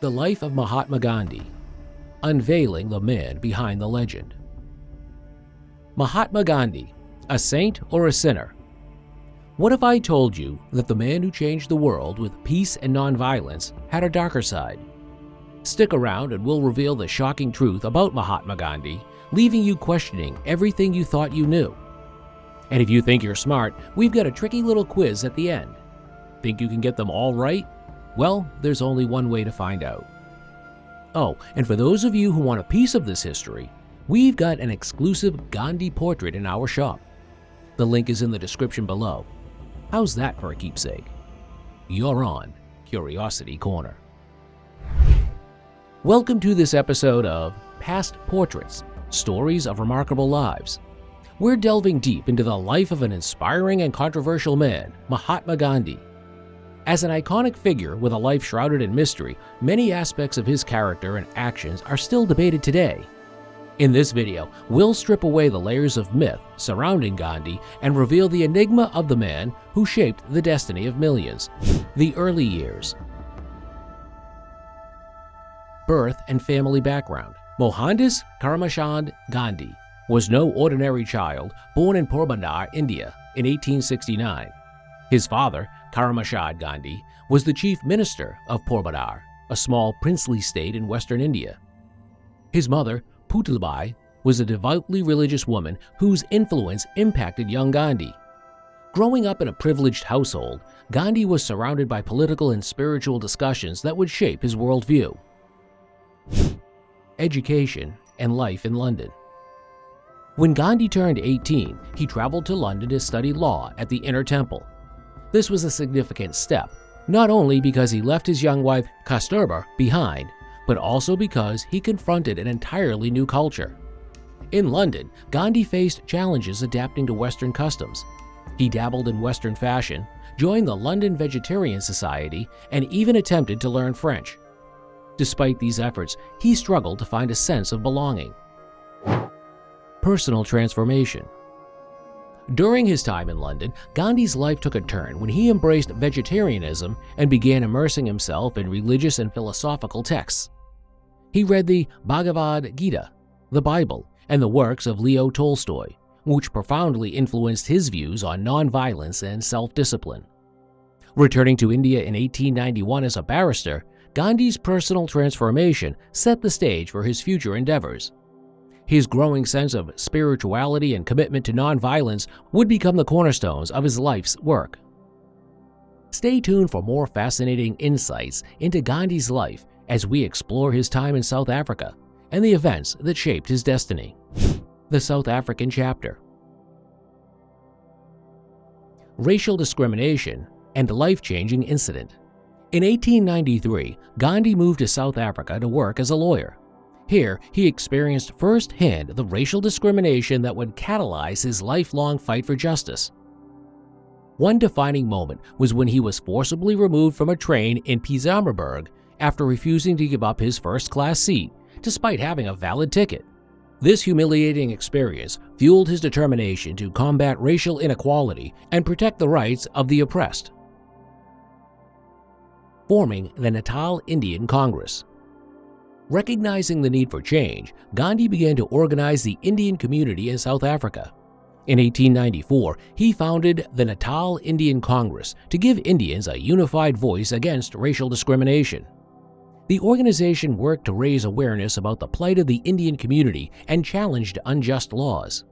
The Life of Mahatma Gandhi, Unveiling the Man Behind the Legend. Mahatma Gandhi, a saint or a sinner? What if I told you that the man who changed the world with peace and nonviolence had a darker side? Stick around and we'll reveal the shocking truth about Mahatma Gandhi, leaving you questioning everything you thought you knew. And if you think you're smart, we've got a tricky little quiz at the end. Think you can get them all right? Well, there's only one way to find out. Oh, and for those of you who want a piece of this history, we've got an exclusive Gandhi portrait in our shop. The link is in the description below. How's that for a keepsake? You're on Curiosity Corner. Welcome to this episode of Past Portraits, Stories of Remarkable Lives. We're delving deep into the life of an inspiring and controversial man, Mahatma Gandhi. As an iconic figure with a life shrouded in mystery, many aspects of his character and actions are still debated today. In this video, we'll strip away the layers of myth surrounding Gandhi and reveal the enigma of the man who shaped the destiny of millions. The early years. Birth and family background. Mohandas Karamchand Gandhi was no ordinary child born in Porbandar, India in 1869. His father, Karamchand Gandhi, was the chief minister of Porbandar, a small princely state in western India. His mother, Putalbai, was a devoutly religious woman whose influence impacted young Gandhi. Growing up in a privileged household, Gandhi was surrounded by political and spiritual discussions that would shape his worldview. Education and life in London. When Gandhi turned 18, he traveled to London to study law at the Inner Temple. This was a significant step, not only because he left his young wife Kasturba behind, but also because he confronted an entirely new culture. In London, Gandhi faced challenges adapting to Western customs. He dabbled in Western fashion, joined the London Vegetarian Society, and even attempted to learn French. Despite these efforts, he struggled to find a sense of belonging. Personal transformation. During his time in London, Gandhi's life took a turn when he embraced vegetarianism and began immersing himself in religious and philosophical texts. He read the Bhagavad Gita, the Bible, and the works of Leo Tolstoy, which profoundly influenced his views on nonviolence and self-discipline. Returning to India in 1891 as a barrister, Gandhi's personal transformation set the stage for his future endeavors. His growing sense of spirituality and commitment to nonviolence would become the cornerstones of his life's work. Stay tuned for more fascinating insights into Gandhi's life as we explore his time in South Africa and the events that shaped his destiny. The South African chapter. Racial discrimination and life-changing incident. In 1893, Gandhi moved to South Africa to work as a lawyer. Here, he experienced firsthand the racial discrimination that would catalyze his lifelong fight for justice. One defining moment was when he was forcibly removed from a train in Pietermaritzburg after refusing to give up his first-class seat, despite having a valid ticket. This humiliating experience fueled his determination to combat racial inequality and protect the rights of the oppressed. Forming the Natal Indian Congress. Recognizing the need for change, Gandhi began to organize the Indian community in South Africa. In 1894, he founded the Natal Indian Congress to give Indians a unified voice against racial discrimination. The organization worked to raise awareness about the plight of the Indian community and challenged unjust laws.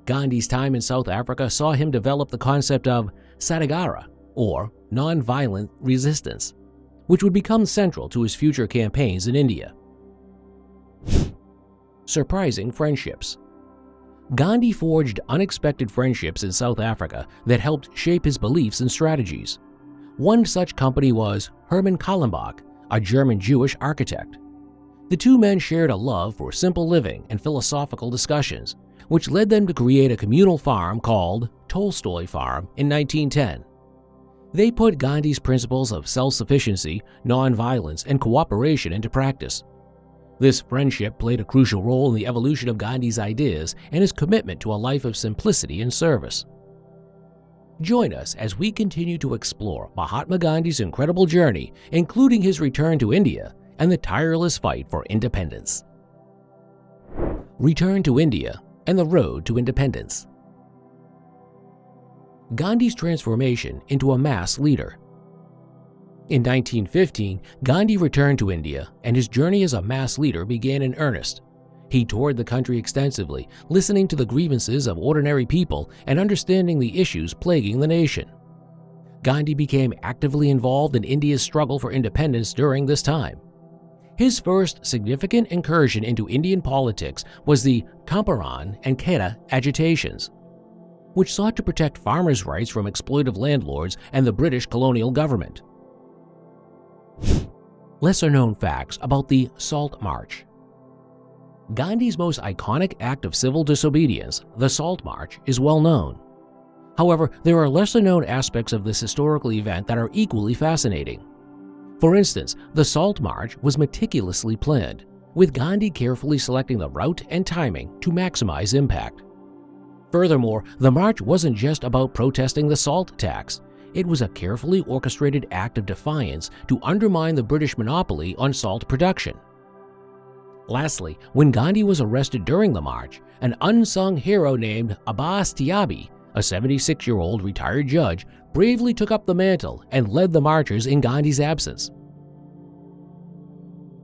Gandhi's time in South Africa saw him develop the concept of Satyagraha, or nonviolent resistance, which would become central to his future campaigns in India. Surprising friendships. Gandhi forged unexpected friendships in South Africa that helped shape his beliefs and strategies. One such company was Herman Kallenbach, a German Jewish architect. The two men shared a love for simple living and philosophical discussions, which led them to create a communal farm called Tolstoy Farm in 1910. They put Gandhi's principles of self-sufficiency, nonviolence, and cooperation into practice. This friendship played a crucial role in the evolution of Gandhi's ideas and his commitment to a life of simplicity and service. Join us as we continue to explore Mahatma Gandhi's incredible journey, including his return to India and the tireless fight for independence. Return to India and the road to independence. Gandhi's transformation into a mass leader. In 1915, Gandhi returned to India, and his journey as a mass leader began in earnest. He toured the country extensively, listening to the grievances of ordinary people and understanding the issues plaguing the nation. Gandhi became actively involved in India's struggle for independence during this time. His first significant incursion into Indian politics was the Champaran and Kheda agitations, which sought to protect farmers' rights from exploitive landlords and the British colonial government. Lesser-known facts about the Salt March. Gandhi's most iconic act of civil disobedience, the Salt March, is well known. However, there are lesser-known aspects of this historical event that are equally fascinating. For instance, the Salt March was meticulously planned, with Gandhi carefully selecting the route and timing to maximize impact. Furthermore, the march wasn't just about protesting the salt tax. It was a carefully orchestrated act of defiance to undermine the British monopoly on salt production. Lastly, when Gandhi was arrested during the march, an unsung hero named Abbas Tiabi, a 76-year-old retired judge, bravely took up the mantle and led the marchers in Gandhi's absence.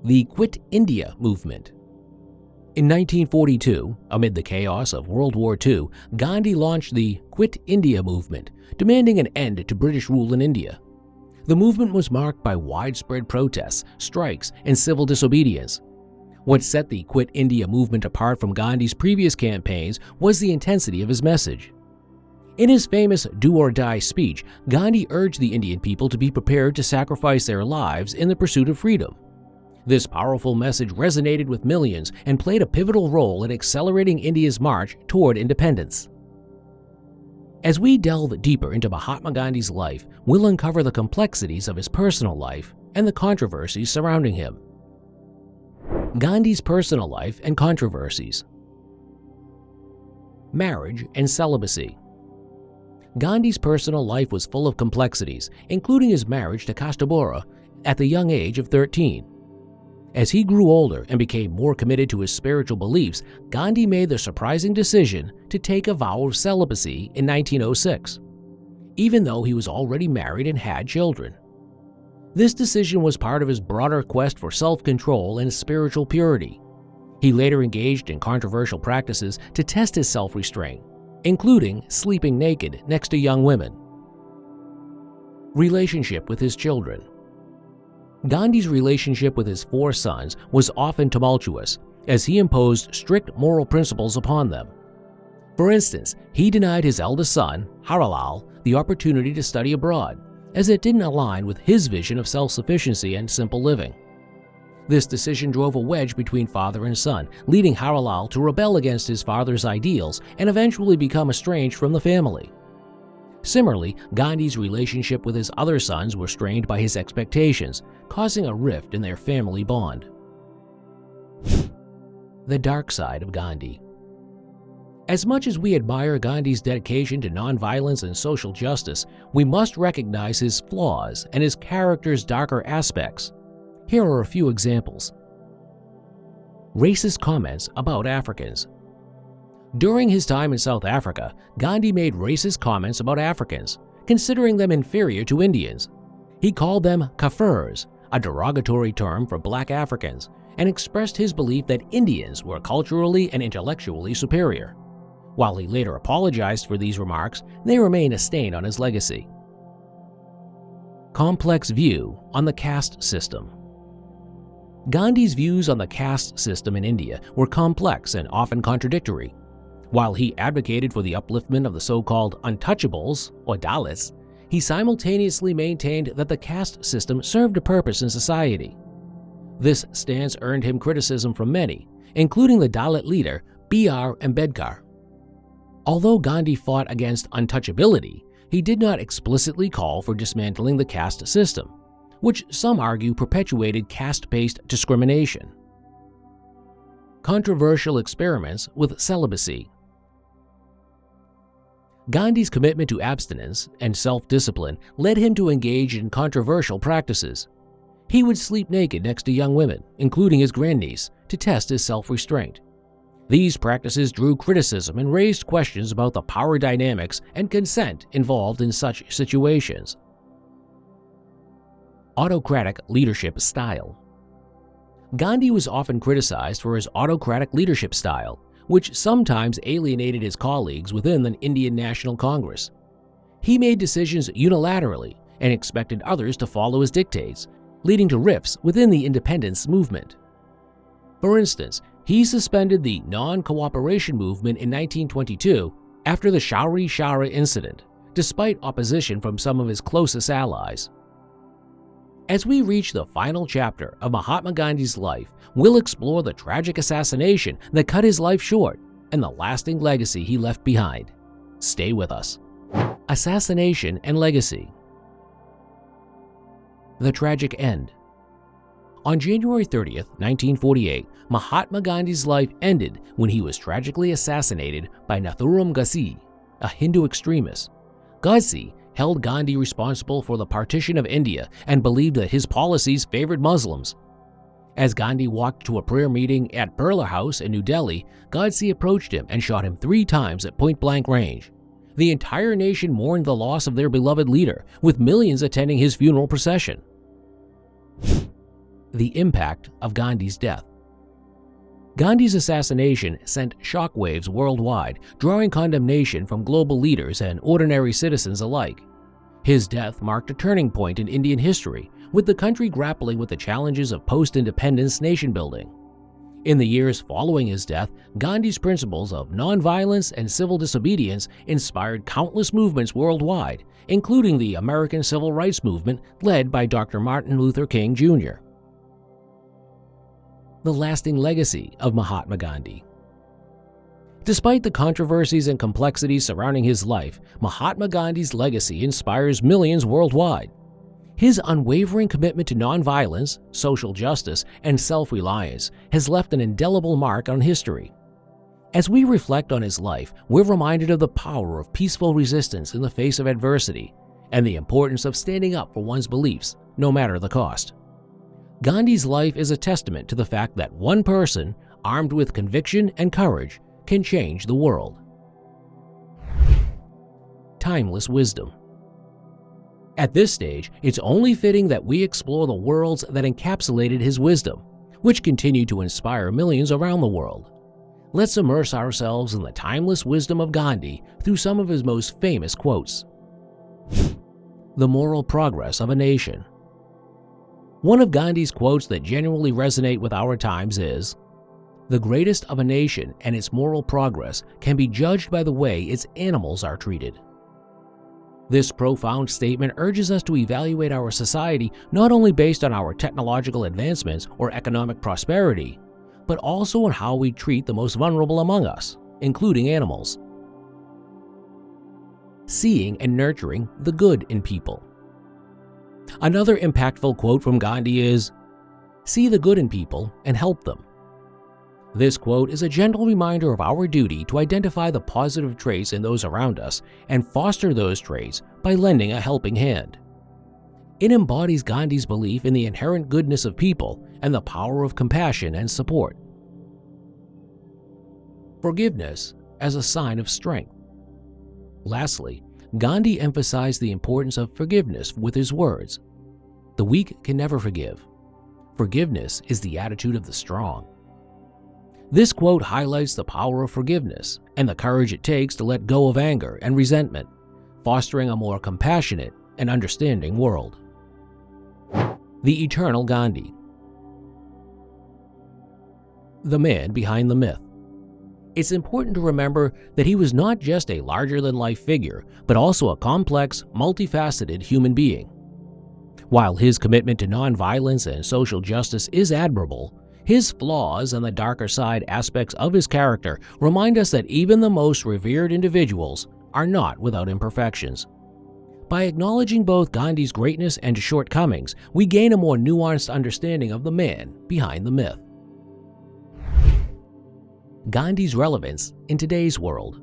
The Quit India movement. In 1942, amid the chaos of World War II, Gandhi launched the Quit India movement, demanding an end to British rule in India. The movement was marked by widespread protests, strikes, and civil disobedience. What set the Quit India movement apart from Gandhi's previous campaigns was the intensity of his message. In his famous Do or Die speech, Gandhi urged the Indian people to be prepared to sacrifice their lives in the pursuit of freedom. This powerful message resonated with millions and played a pivotal role in accelerating India's march toward independence. As we delve deeper into Mahatma Gandhi's life, we'll uncover the complexities of his personal life and the controversies surrounding him. Gandhi's personal life and controversies. Marriage and celibacy. Gandhi's personal life was full of complexities, including his marriage to Kasturba at the young age of 13. As he grew older and became more committed to his spiritual beliefs, Gandhi made the surprising decision to take a vow of celibacy in 1906, even though he was already married and had children. This decision was part of his broader quest for self-control and spiritual purity. He later engaged in controversial practices to test his self-restraint, including sleeping naked next to young women. Relationship with his children. Gandhi's relationship with his 4 sons was often tumultuous, as he imposed strict moral principles upon them. For instance, he denied his eldest son, Harilal, the opportunity to study abroad, as it didn't align with his vision of self-sufficiency and simple living. This decision drove a wedge between father and son, leading Harilal to rebel against his father's ideals and eventually become estranged from the family. Similarly, Gandhi's relationship with his other sons was strained by his expectations, causing a rift in their family bond. The dark side of Gandhi. As much as we admire Gandhi's dedication to nonviolence and social justice, we must recognize his flaws and his character's darker aspects. Here are a few examples. Racist comments about Africans. During his time in South Africa, Gandhi made racist comments about Africans, considering them inferior to Indians. He called them Kafirs, a derogatory term for black Africans, and expressed his belief that Indians were culturally and intellectually superior. While he later apologized for these remarks, they remain a stain on his legacy. Complex view on the caste system. Gandhi's views on the caste system in India were complex and often contradictory. While he advocated for the upliftment of the so-called untouchables, or Dalits, he simultaneously maintained that the caste system served a purpose in society. This stance earned him criticism from many, including the Dalit leader B.R. Ambedkar. Although Gandhi fought against untouchability, he did not explicitly call for dismantling the caste system, which some argue perpetuated caste-based discrimination. Controversial experiments with celibacy. Gandhi's commitment to abstinence and self-discipline led him to engage in controversial practices. He would sleep naked next to young women, including his grandniece, to test his self-restraint. These practices drew criticism and raised questions about the power dynamics and consent involved in such situations. Autocratic leadership style. Gandhi was often criticized for his autocratic leadership style, which sometimes alienated his colleagues within the Indian National Congress. He made decisions unilaterally and expected others to follow his dictates, leading to rifts within the independence movement. For instance, he suspended the non-cooperation movement in 1922 after the Chauri Chaura incident, despite opposition from some of his closest allies. As we reach the final chapter of Mahatma Gandhi's life, we'll explore the tragic assassination that cut his life short and the lasting legacy he left behind. Stay with us. Assassination and legacy. The tragic end. On January 30th, 1948, Mahatma Gandhi's life ended when he was tragically assassinated by Nathuram Godse, a Hindu extremist. Godse held Gandhi responsible for the partition of India and believed that his policies favored Muslims. As Gandhi walked to a prayer meeting at Birla House in New Delhi, Godse approached him and shot him 3 times at point-blank range. The entire nation mourned the loss of their beloved leader, with millions attending his funeral procession. The impact of Gandhi's death. Gandhi's assassination sent shockwaves worldwide, drawing condemnation from global leaders and ordinary citizens alike. His death marked a turning point in Indian history, with the country grappling with the challenges of post-independence nation-building. In the years following his death, Gandhi's principles of nonviolence and civil disobedience inspired countless movements worldwide, including the American Civil Rights Movement led by Dr. Martin Luther King Jr. The lasting legacy of Mahatma Gandhi. Despite the controversies and complexities surrounding his life, Mahatma Gandhi's legacy inspires millions worldwide. His unwavering commitment to nonviolence, social justice, and self-reliance has left an indelible mark on history. As we reflect on his life, we're reminded of the power of peaceful resistance in the face of adversity and the importance of standing up for one's beliefs, no matter the cost. Gandhi's life is a testament to the fact that one person, armed with conviction and courage, can change the world. Timeless wisdom. At this stage, it's only fitting that we explore the worlds that encapsulated his wisdom, which continue to inspire millions around the world. Let's immerse ourselves in the timeless wisdom of Gandhi through some of his most famous quotes. The moral progress of a nation. One of Gandhi's quotes that genuinely resonate with our times is, "The greatest of a nation and its moral progress can be judged by the way its animals are treated." This profound statement urges us to evaluate our society not only based on our technological advancements or economic prosperity, but also on how we treat the most vulnerable among us, including animals. Seeing and nurturing the good in people. Another impactful quote from Gandhi is, "See the good in people and help them." This quote is a gentle reminder of our duty to identify the positive traits in those around us and foster those traits by lending a helping hand. It embodies Gandhi's belief in the inherent goodness of people and the power of compassion and support. Forgiveness as a sign of strength. Lastly, Gandhi emphasized the importance of forgiveness with his words, "The weak can never forgive. Forgiveness is the attitude of the strong." This quote highlights the power of forgiveness and the courage it takes to let go of anger and resentment, fostering a more compassionate and understanding world. The Eternal Gandhi. The man behind the myth. It's important to remember that he was not just a larger-than-life figure, but also a complex, multifaceted human being. While his commitment to nonviolence and social justice is admirable, his flaws and the darker side aspects of his character remind us that even the most revered individuals are not without imperfections. By acknowledging both Gandhi's greatness and shortcomings, we gain a more nuanced understanding of the man behind the myth. Gandhi's relevance in today's world.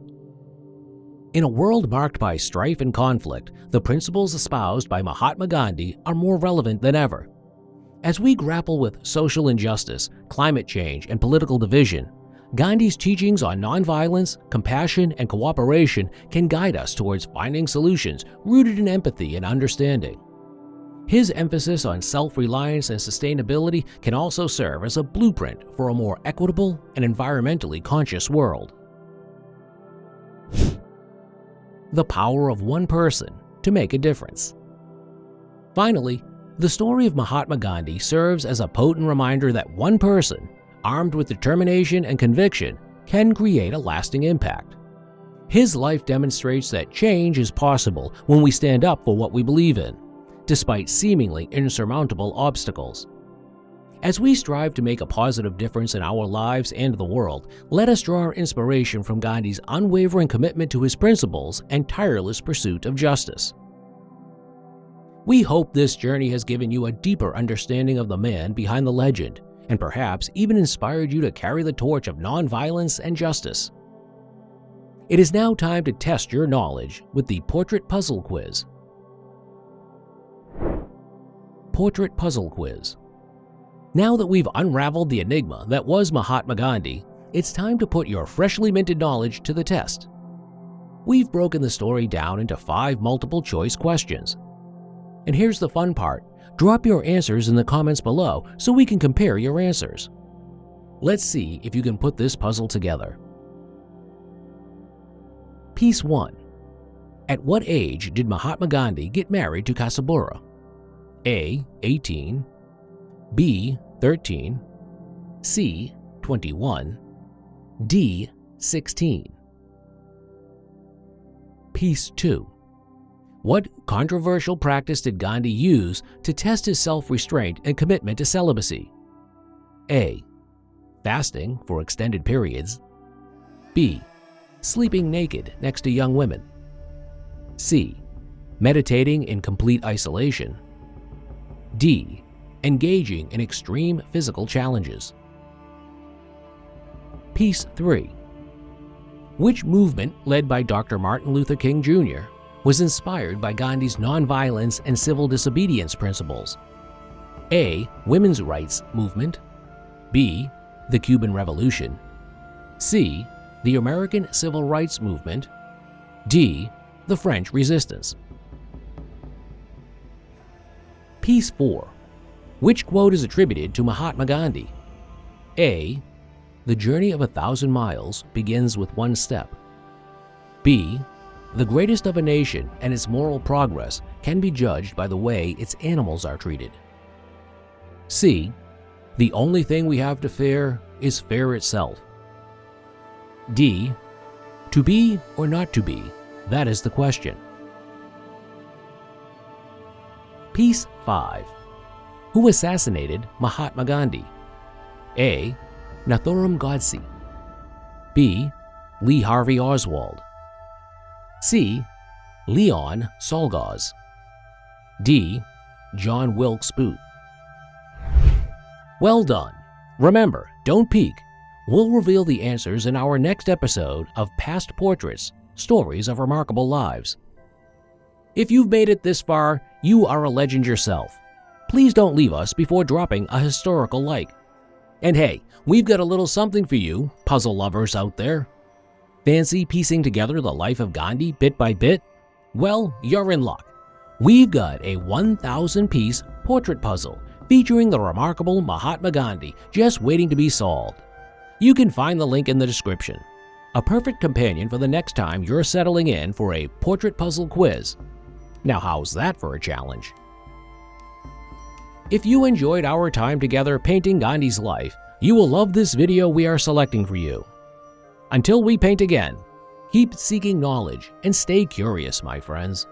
In a world marked by strife and conflict, the principles espoused by Mahatma Gandhi are more relevant than ever. As we grapple with social injustice, climate change, and political division, Gandhi's teachings on nonviolence, compassion, and cooperation can guide us towards finding solutions rooted in empathy and understanding. His emphasis on self-reliance and sustainability can also serve as a blueprint for a more equitable and environmentally conscious world. The power of one person to make a difference. Finally, the story of Mahatma Gandhi serves as a potent reminder that one person, armed with determination and conviction, can create a lasting impact. His life demonstrates that change is possible when we stand up for what we believe in, despite seemingly insurmountable obstacles. As we strive to make a positive difference in our lives and the world, let us draw our inspiration from Gandhi's unwavering commitment to his principles and tireless pursuit of justice. We hope this journey has given you a deeper understanding of the man behind the legend, and perhaps even inspired you to carry the torch of nonviolence and justice. It is now time to test your knowledge with the Portrait Puzzle Quiz. Portrait Puzzle Quiz. Now that we've unraveled the enigma that was Mahatma Gandhi, it's time to put your freshly minted knowledge to the test. We've broken the story down into 5 multiple-choice questions. And here's the fun part. Drop your answers in the comments below so we can compare your answers. Let's see if you can put this puzzle together. Piece 1. At what age did Mahatma Gandhi get married to Kasabura? A. 18, B. 13, C. 21, D. 16. Piece 2. What controversial practice did Gandhi use to test his self-restraint and commitment to celibacy? A. Fasting for extended periods. B. Sleeping naked next to young women. C. Meditating in complete isolation. D. Engaging in extreme physical challenges. Piece 3. Which movement, led by Dr. Martin Luther King Jr., was inspired by Gandhi's nonviolence and civil disobedience principles? A. Women's rights movement. B. The Cuban Revolution. C. The American Civil Rights Movement. D. The French Resistance. Piece 4. Which quote is attributed to Mahatma Gandhi? A. The journey of 1,000 miles begins with one step. B. The greatest of a nation and its moral progress can be judged by the way its animals are treated. C. The only thing we have to fear is fear itself. D. To be or not to be, that is the question. Piece 5. Who assassinated Mahatma Gandhi? A. Nathuram Godse. B. Lee Harvey Oswald. C. Leon Czolgosz. D. John Wilkes Booth. Well done. Remember, don't peek. We'll reveal the answers in our next episode of Past Portraits, Stories of Remarkable Lives. If you've made it this far, you are a legend yourself. Please don't leave us before dropping a historical like. And hey, we've got a little something for you, puzzle lovers out there. Fancy piecing together the life of Gandhi bit by bit? Well, you're in luck. We've got a 1,000-piece portrait puzzle featuring the remarkable Mahatma Gandhi just waiting to be solved. You can find the link in the description. A perfect companion for the next time you're settling in for a portrait puzzle quiz. Now how's that for a challenge? If you enjoyed our time together painting Gandhi's life, you will love this video we are selecting for you. Until we paint again, keep seeking knowledge and stay curious, my friends.